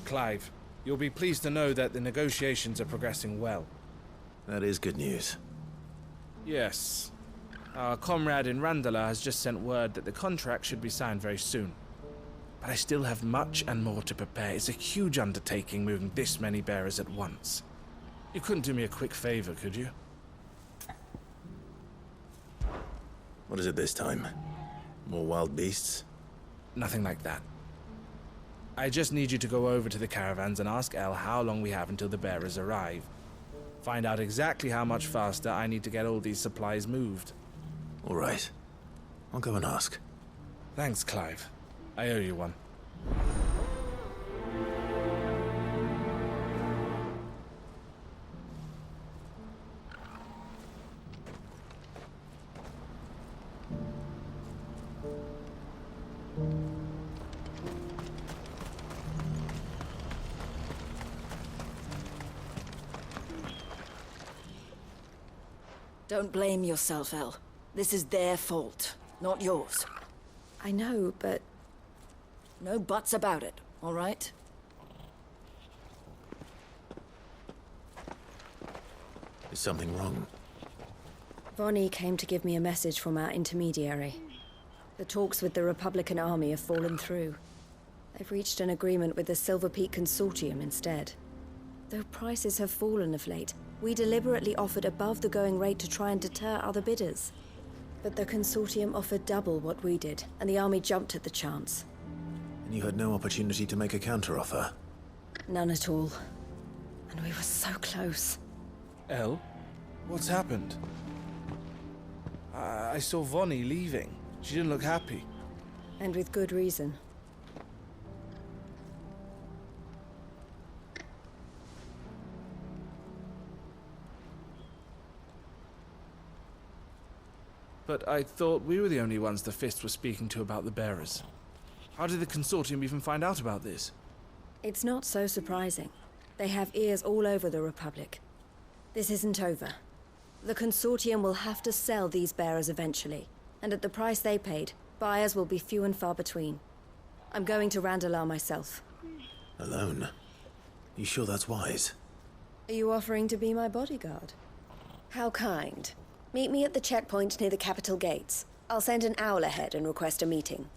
Clive. You'll be pleased to know that the negotiations are progressing well. That is good news. Yes. Our comrade in Randala has just sent word that the contract should be signed very soon. But I still have much and more to prepare. It's a huge undertaking moving this many bearers at once. You couldn't do me a quick favor, could you? What is it this time? More wild beasts? Nothing like that. I just need you to go over to the caravans and ask El how long we have until the bearers arrive. Find out exactly how much faster I need to get all these supplies moved. All right. I'll go and ask. Thanks, Clive. I owe you one. Don't blame yourself, El. This is their fault, not yours. I know, but... No buts about it, all right? Is something wrong? Vonnie came to give me a message from our intermediary. The talks with the Republican army have fallen through. They've reached an agreement with the Silver Peak Consortium instead. Though prices have fallen of late, we deliberately offered above the going rate to try and deter other bidders. But the Consortium offered double what we did, and the army jumped at the chance. And you had no opportunity to make a counteroffer? None at all. And we were so close. El? What's happened? I saw Vonnie leaving. She didn't look happy. And with good reason. But I thought we were the only ones the Fist were speaking to about the bearers. How did the Consortium even find out about this? It's not so surprising. They have ears all over the Republic. This isn't over. The Consortium will have to sell these bearers eventually, and at the price they paid, buyers will be few and far between. I'm going to Randalar myself. Alone? You sure that's wise? Are you offering to be my bodyguard? How kind. Meet me at the checkpoint near the capital gates. I'll send an owl ahead and request a meeting.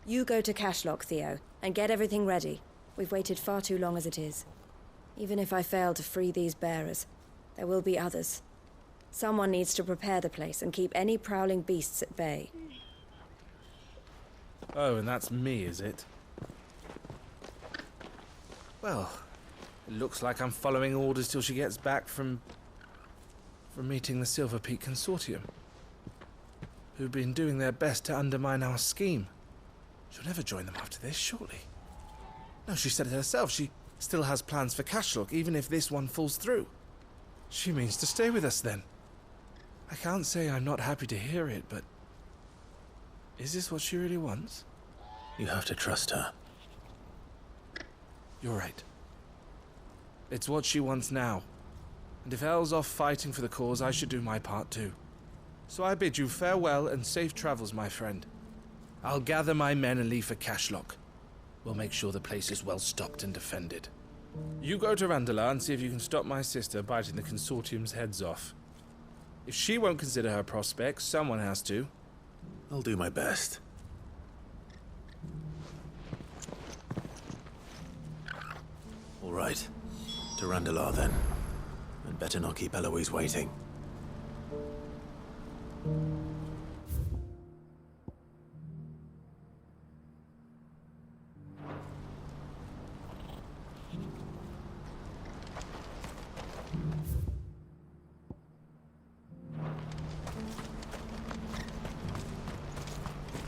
You go to Kasjlok, Theo, and get everything ready. We've waited far too long as it is. Even if I fail to free these bearers, there will be others. Someone needs to prepare the place and keep any prowling beasts at bay. Oh, and that's me, is it? Well, it looks like I'm following orders till she gets back from meeting the Silver Peak Consortium, who've been doing their best to undermine our scheme. She'll never join them after this, surely. No, she said it herself. She still has plans for Kasjlok, even if this one falls through. She means to stay with us, then. I can't say I'm not happy to hear it, but... is this what she really wants? You have to trust her. You're right. It's what she wants now. And if El's off fighting for the cause, I should do my part too. So I bid you farewell and safe travels, my friend. I'll gather my men and leave for Kasjlok. We'll make sure the place is well stocked and defended. You go to Randalar and see if you can stop my sister biting the Consortium's heads off. If she won't consider her prospects, someone has to. I'll do my best. All right. To Randalar, then. I'd better not keep Eloise waiting.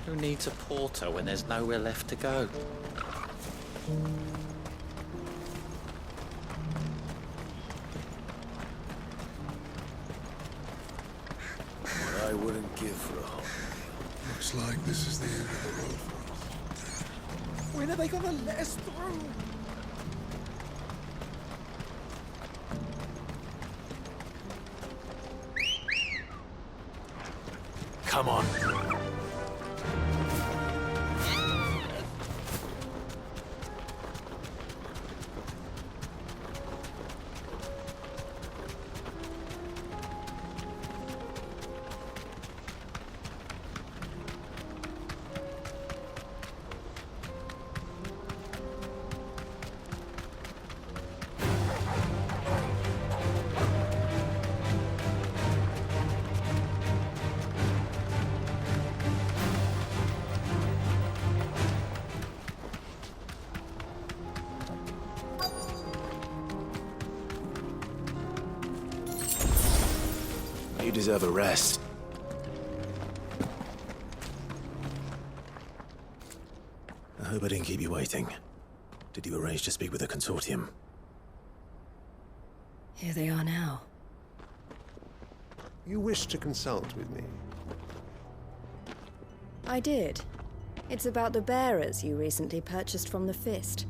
Who needs a porter when there's nowhere left to go? What I wouldn't give for a home. Looks like this is the end of the road for us. When are they gonna let us through? Come on. deserve a rest. I hope I didn't keep you waiting. Did you arrange to speak with the consortium? Here they are now. You wish to consult with me? I did. It's about the bearers you recently purchased from the Fist.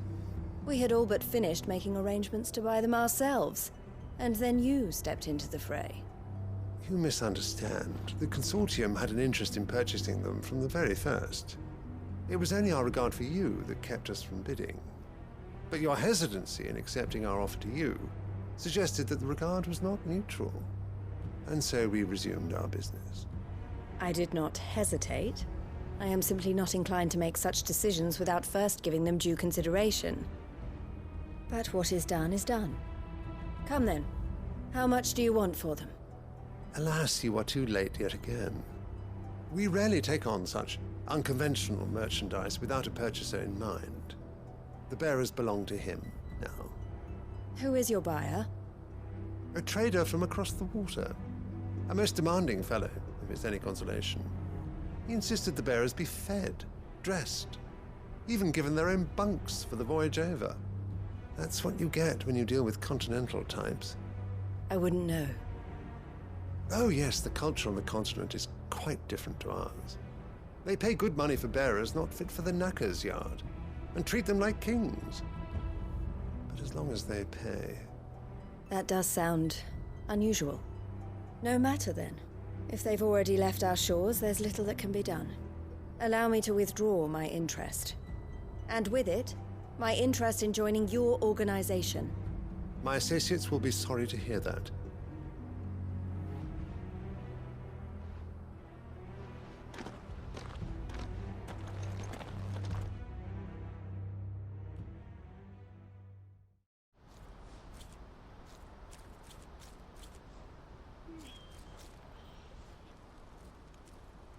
We had all but finished making arrangements to buy them ourselves, and then you stepped into the fray. You misunderstand. The consortium had an interest in purchasing them from the very first. It was only our regard for you that kept us from bidding. But your hesitancy in accepting our offer to you suggested that the regard was not mutual. And so we resumed our business. I did not hesitate. I am simply not inclined to make such decisions without first giving them due consideration. But what is done is done. Come then. How much do you want for them? Alas, you are too late yet again. We rarely take on such unconventional merchandise without a purchaser in mind. The bearers belong to him now. Who is your buyer? A trader from across the water. A most demanding fellow, if it's any consolation. He insisted the bearers be fed, dressed, even given their own bunks for the voyage over. That's what you get when you deal with continental types. I wouldn't know. Oh yes, the culture on the continent is quite different to ours. They pay good money for bearers not fit for the knacker's yard, and treat them like kings. But as long as they pay... That does sound unusual. No matter then. If they've already left our shores, there's little that can be done. Allow me to withdraw my interest. And with it, my interest in joining your organization. My associates will be sorry to hear that.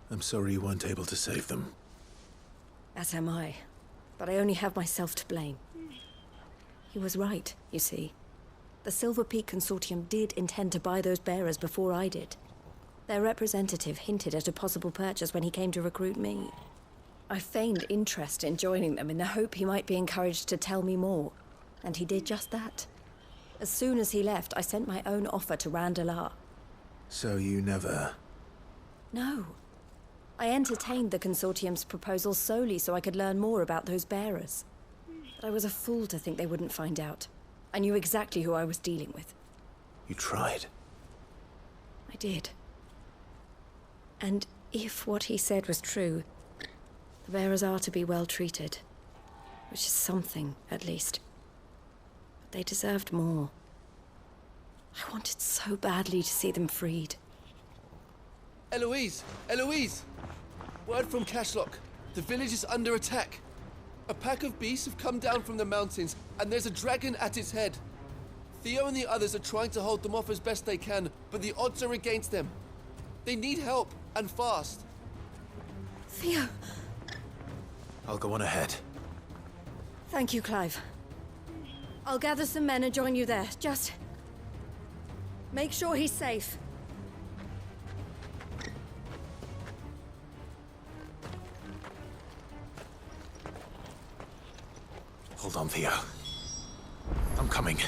I'm sorry you weren't able to save them. As am I. But I only have myself to blame. He was right, you see. The Silver Peak Consortium did intend to buy those bearers before I did. Their representative hinted at a possible purchase when he came to recruit me. I feigned interest in joining them in the hope he might be encouraged to tell me more. And he did just that. As soon as he left, I sent my own offer to Randalar. So you never... No. I entertained the Consortium's proposal solely so I could learn more about those bearers. But I was a fool to think they wouldn't find out. I knew exactly who I was dealing with. You tried. I did. And if what he said was true, the bearers are to be well treated. Which is something, at least. But they deserved more. I wanted so badly to see them freed. Eloise! Eloise! Word from Kasjlok. The village is under attack. A pack of beasts have come down from the mountains, and there's a dragon at its head. Theo and the others are trying to hold them off as best they can, but the odds are against them. They need help, and fast. Theo! I'll go on ahead. Thank you, Clive. I'll gather some men and join you there. Just... make sure he's safe. Hold on, Theo. I'm coming.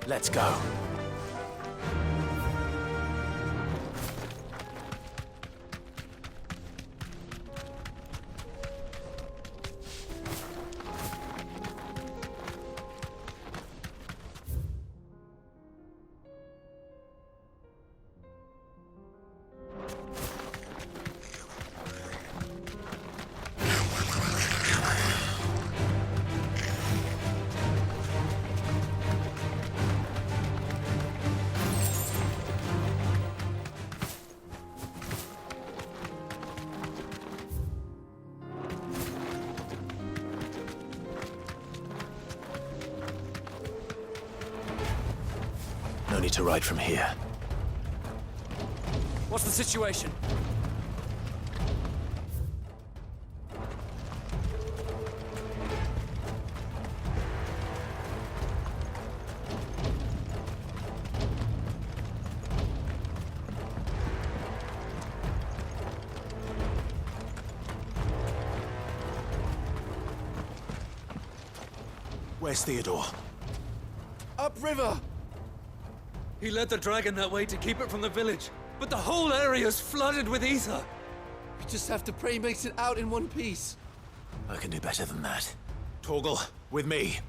Let's go. journey to ride from here. What's the situation? Where's Theodore? Upriver! He led the dragon that way to keep it from the village, but the whole area's flooded with ether. We just have to pray he makes it out in one piece. I can do better than that. Torgal, with me.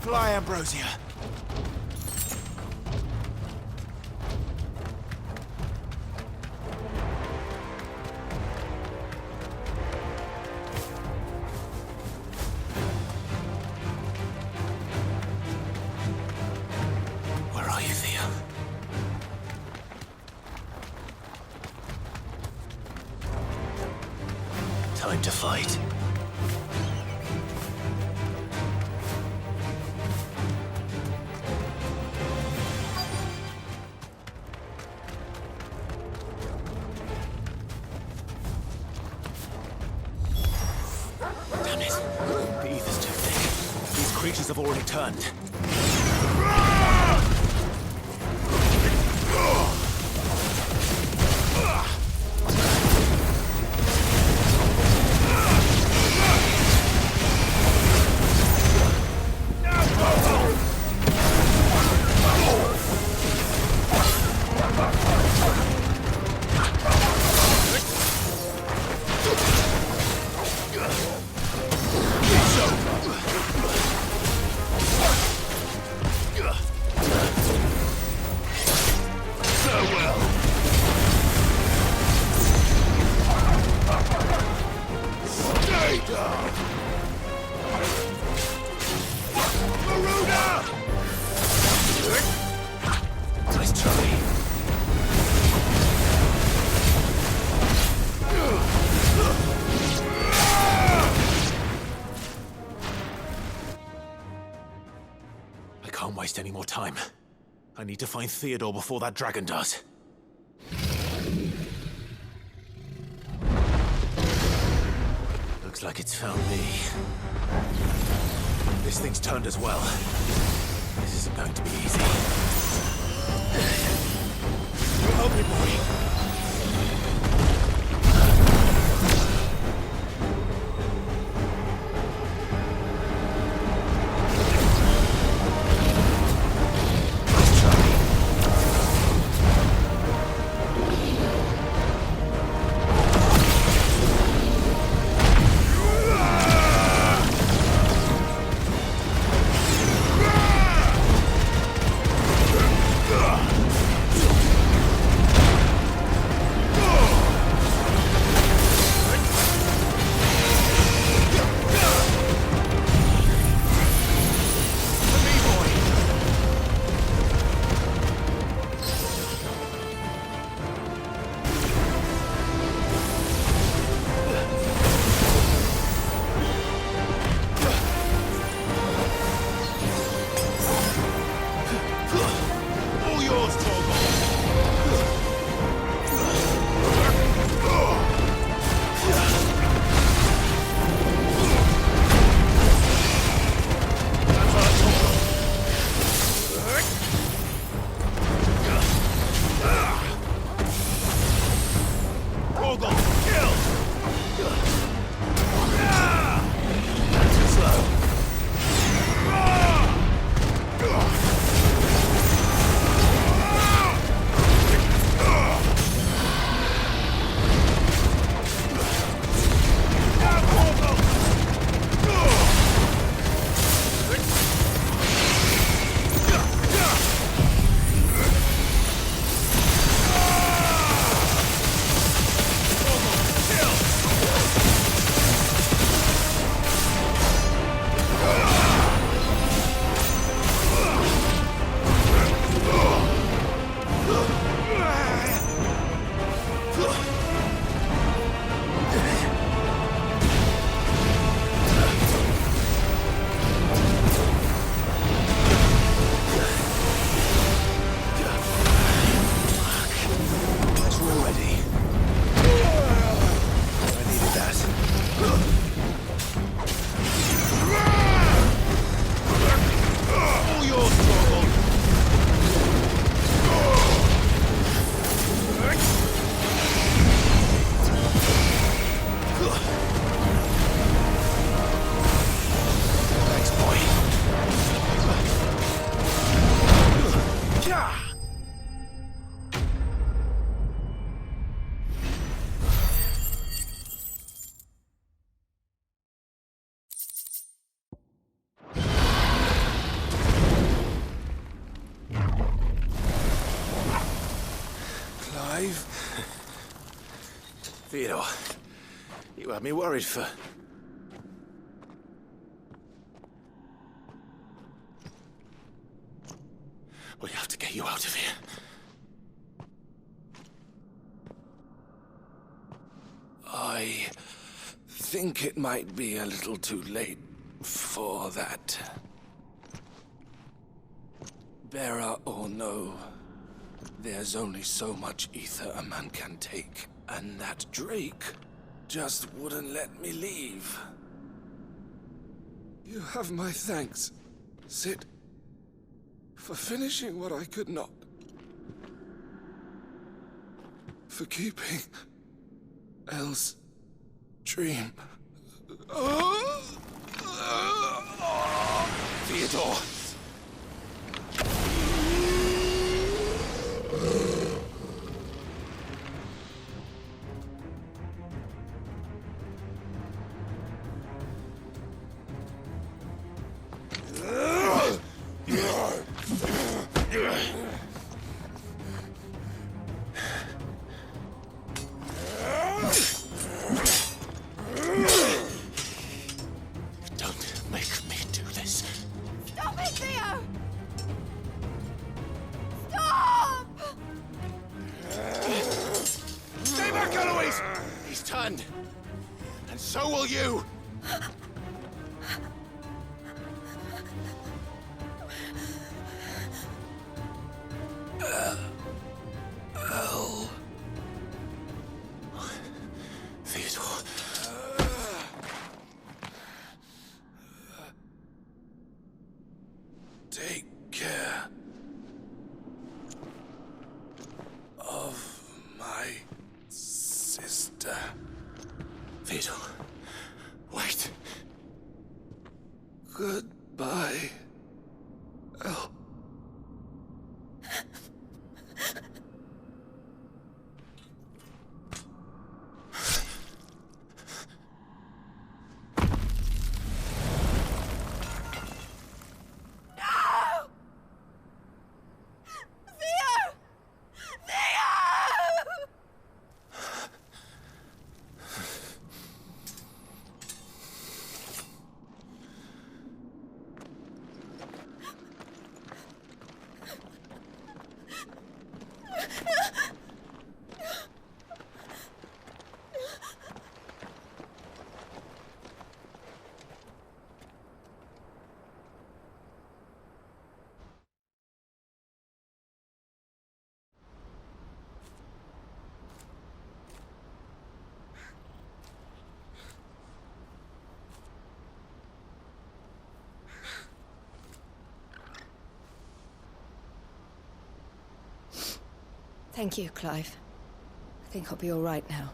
Fly, Ambrosia. Where are you, Theo? Time to fight. Creatures have already turned. Any more time. I need to find Theodore before that dragon does. Looks like it's found me. This thing's turned as well. This isn't going to be easy. Help me, boy. Theodore, you had me worried for... We have to get you out of here. I think it might be a little too late for that. Bearer or no, there's only so much ether a man can take, and that Drake just wouldn't let me leave. You have my thanks, Sid, for finishing what I could not. For keeping Elle's dream. Theodore! Don't make me do this. Stop it, Theo! Stop! Stay back, Eloise! He's turned. And so will you! Theodore. Take care of my sister. Theodore. Wait. Goodbye, Elle. Thank you, Clive. I think I'll be all right now.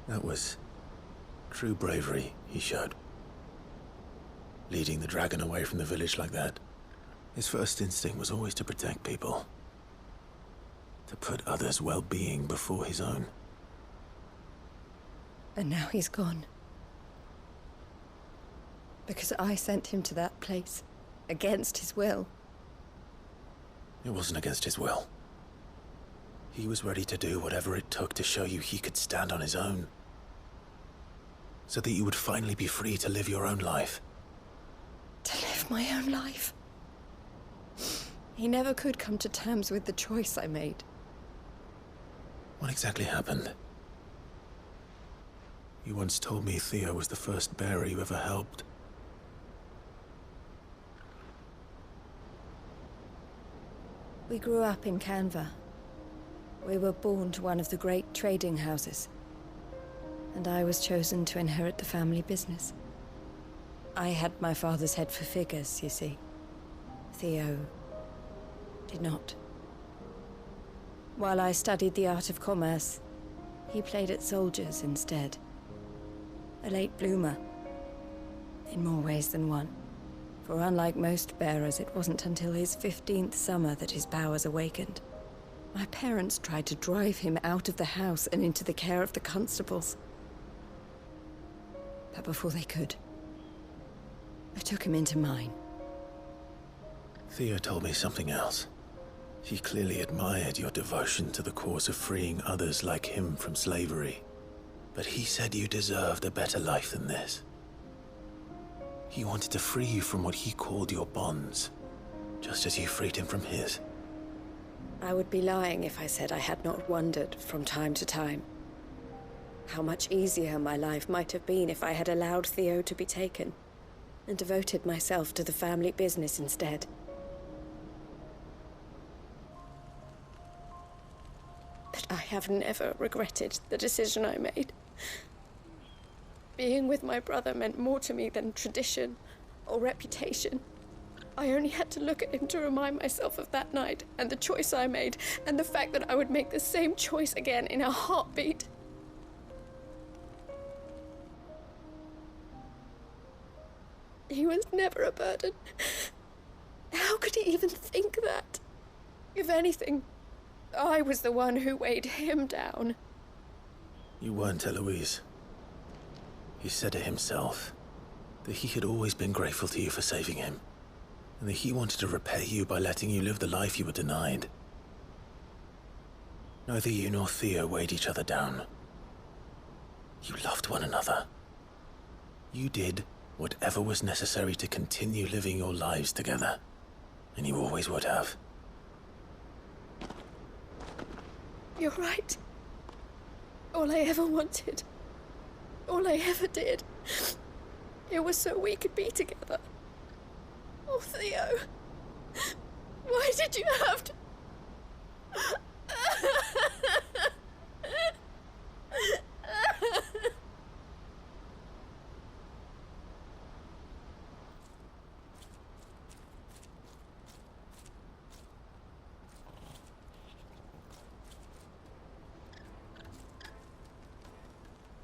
That was true bravery he showed. Leading the dragon away from the village like that. His first instinct was always to protect people. To put others' well-being before his own. And now he's gone. Because I sent him to that place, against his will. It wasn't against his will. He was ready to do whatever it took to show you he could stand on his own. So that you would finally be free to live your own life. To live my own life? He never could come to terms with the choice I made. What exactly happened? You once told me Theo was the first bearer you ever helped. We grew up in Canva. We were born to one of the great trading houses. And I was chosen to inherit the family business. I had my father's head for figures, you see. Theo did not. While I studied the art of commerce, he played at soldiers instead. A late bloomer, in more ways than one. For unlike most bearers, it wasn't until his 15th summer that his powers awakened. My parents tried to drive him out of the house and into the care of the constables. But before they could, I took him into mine. Theo told me something else. He clearly admired your devotion to the cause of freeing others like him from slavery. But he said you deserved a better life than this. He wanted to free you from what he called your bonds, just as you freed him from his. I would be lying if I said I had not wondered from time to time how much easier my life might have been if I had allowed Theo to be taken and devoted myself to the family business instead. But I have never regretted the decision I made. Being with my brother meant more to me than tradition or reputation. I only had to look at him to remind myself of that night and the choice I made and the fact that I would make the same choice again in a heartbeat. He was never a burden. How could he even think that? If anything, I was the one who weighed him down. You weren't, Eloise. He said it himself, that he had always been grateful to you for saving him, and that he wanted to repay you by letting you live the life you were denied. Neither you nor Theo weighed each other down. You loved one another. You did whatever was necessary to continue living your lives together, and you always would have. You're right. All I ever wanted, all I ever did, it was so we could be together. Oh, Theo, why did you have to...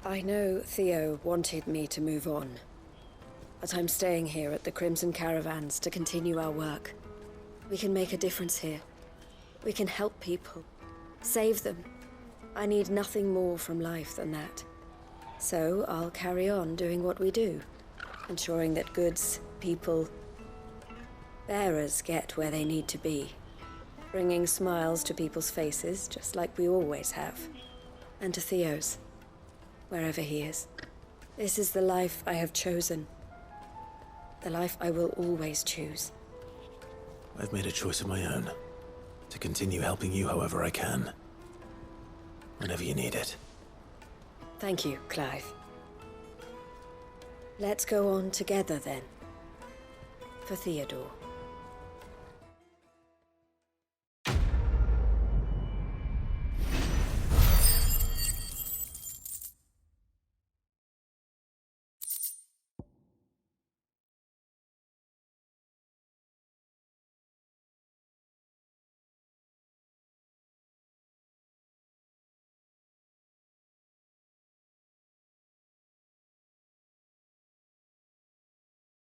I know Theo wanted me to move on, but I'm staying here at the Crimson Caravans to continue our work. We can make a difference here. We can help people, save them. I need nothing more from life than that. So I'll carry on doing what we do, ensuring that goods, people, bearers get where they need to be, bringing smiles to people's faces, just like we always have, and to Theo's, wherever he is. This is the life I have chosen, the life I will always choose. I've made a choice of my own, to continue helping you however I can, whenever you need it. Thank you, Clive. Let's go on together then, for Theodore.